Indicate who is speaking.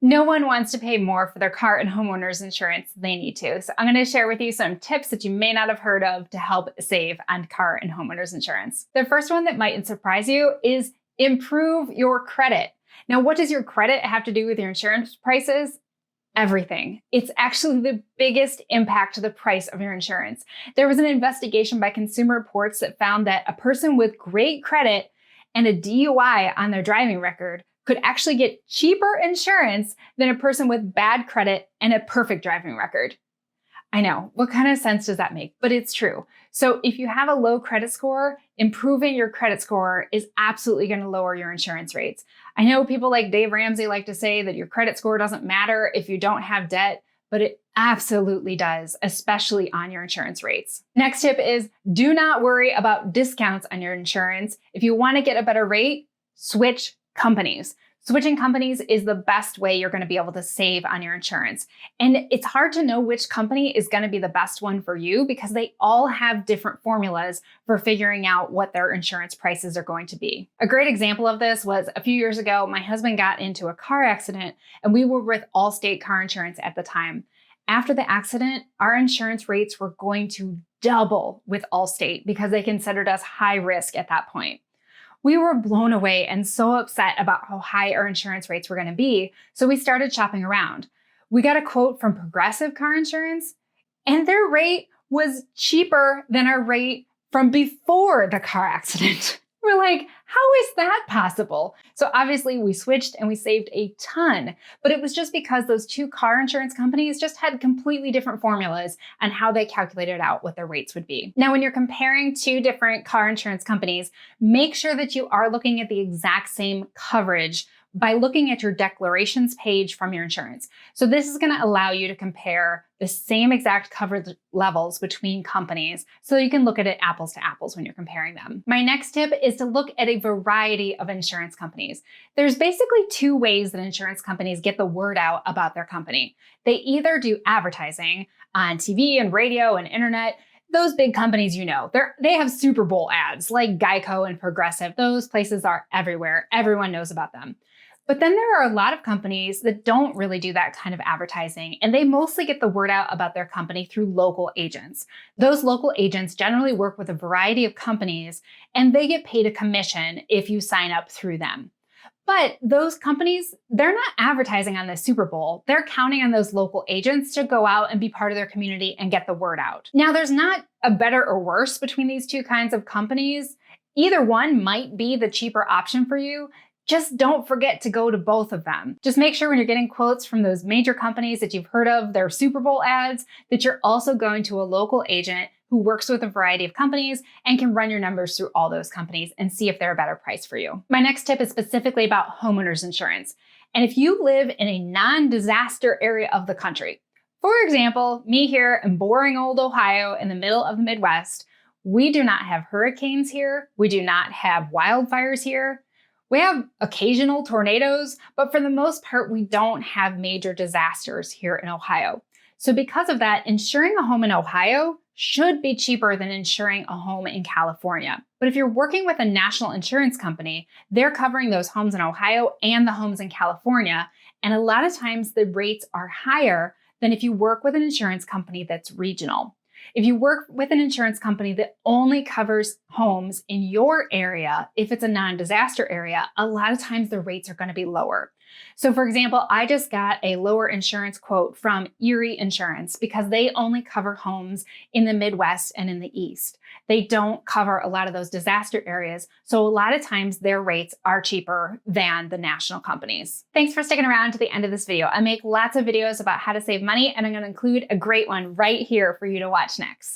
Speaker 1: No one wants to pay more for their car and homeowners insurance than they need to. So I'm going to share with you some tips that you may not have heard of to help save on car and homeowners insurance. The first one that might surprise you is improve your credit. Now, what does your credit have to do with your insurance prices? Everything. It's actually the biggest impact to the price of your insurance. There was an investigation by Consumer Reports that found that a person with great credit and a DUI on their driving record could actually get cheaper insurance than a person with bad credit and a perfect driving record. I know, what kind of sense does that make? But it's true. So if you have a low credit score, improving your credit score is absolutely going to lower your insurance rates. I know people like Dave Ramsey like to say that your credit score doesn't matter if you don't have debt, but it absolutely does, especially on your insurance rates. Next tip is do not worry about discounts on your insurance. If you want to get a better rate, switch companies. Switching companies is the best way you're going to be able to save on your insurance. And it's hard to know which company is going to be the best one for you because they all have different formulas for figuring out what their insurance prices are going to be. A great example of this was a few years ago, my husband got into a car accident and we were with Allstate car insurance at the time. After the accident, our insurance rates were going to double with Allstate because they considered us high risk at that point. We were blown away and so upset about how high our insurance rates were going to be, so we started shopping around. We got a quote from Progressive Car Insurance, and their rate was cheaper than our rate from before the car accident. We're like, how is that possible? So obviously we switched and we saved a ton, but it was just because those two car insurance companies just had completely different formulas on how they calculated out what their rates would be. Now, when you're comparing two different car insurance companies, make sure that you are looking at the exact same coverage by looking at your declarations page from your insurance. So this is going to allow you to compare the same exact coverage levels between companies so you can look at it apples to apples when you're comparing them. My next tip is to look at a variety of insurance companies. There's basically two ways that insurance companies get the word out about their company. They either do advertising on TV and radio and internet. Those big companies, you know, they have Super Bowl ads like Geico and Progressive. Those places are everywhere. Everyone knows about them. But then there are a lot of companies that don't really do that kind of advertising, and they mostly get the word out about their company through local agents. Those local agents generally work with a variety of companies, and they get paid a commission if you sign up through them. But those companies, they're not advertising on the Super Bowl. They're counting on those local agents to go out and be part of their community and get the word out. Now, there's not a better or worse between these two kinds of companies. Either one might be the cheaper option for you. Just don't forget to go to both of them. Just make sure when you're getting quotes from those major companies that you've heard of, their Super Bowl ads, that you're also going to a local agent who works with a variety of companies and can run your numbers through all those companies and see if they're a better price for you. My next tip is specifically about homeowners insurance. And if you live in a non-disaster area of the country, for example, me here in boring old Ohio in the middle of the Midwest, we do not have hurricanes here. We do not have wildfires here. We have occasional tornadoes, but for the most part, we don't have major disasters here in Ohio. So because of that, insuring a home in Ohio should be cheaper than insuring a home in California. But if you're working with a national insurance company, they're covering those homes in Ohio and the homes in California. And a lot of times the rates are higher than if you work with an insurance company that's regional. If you work with an insurance company that only covers homes in your area, if it's a non-disaster area, a lot of times the rates are going to be lower. So for example, I just got a lower insurance quote from Erie Insurance because they only cover homes in the Midwest and in the East. They don't cover a lot of those disaster areas. So a lot of times their rates are cheaper than the national companies. Thanks for sticking around to the end of this video. I make lots of videos about how to save money, and I'm going to include a great one right here for you to watch next.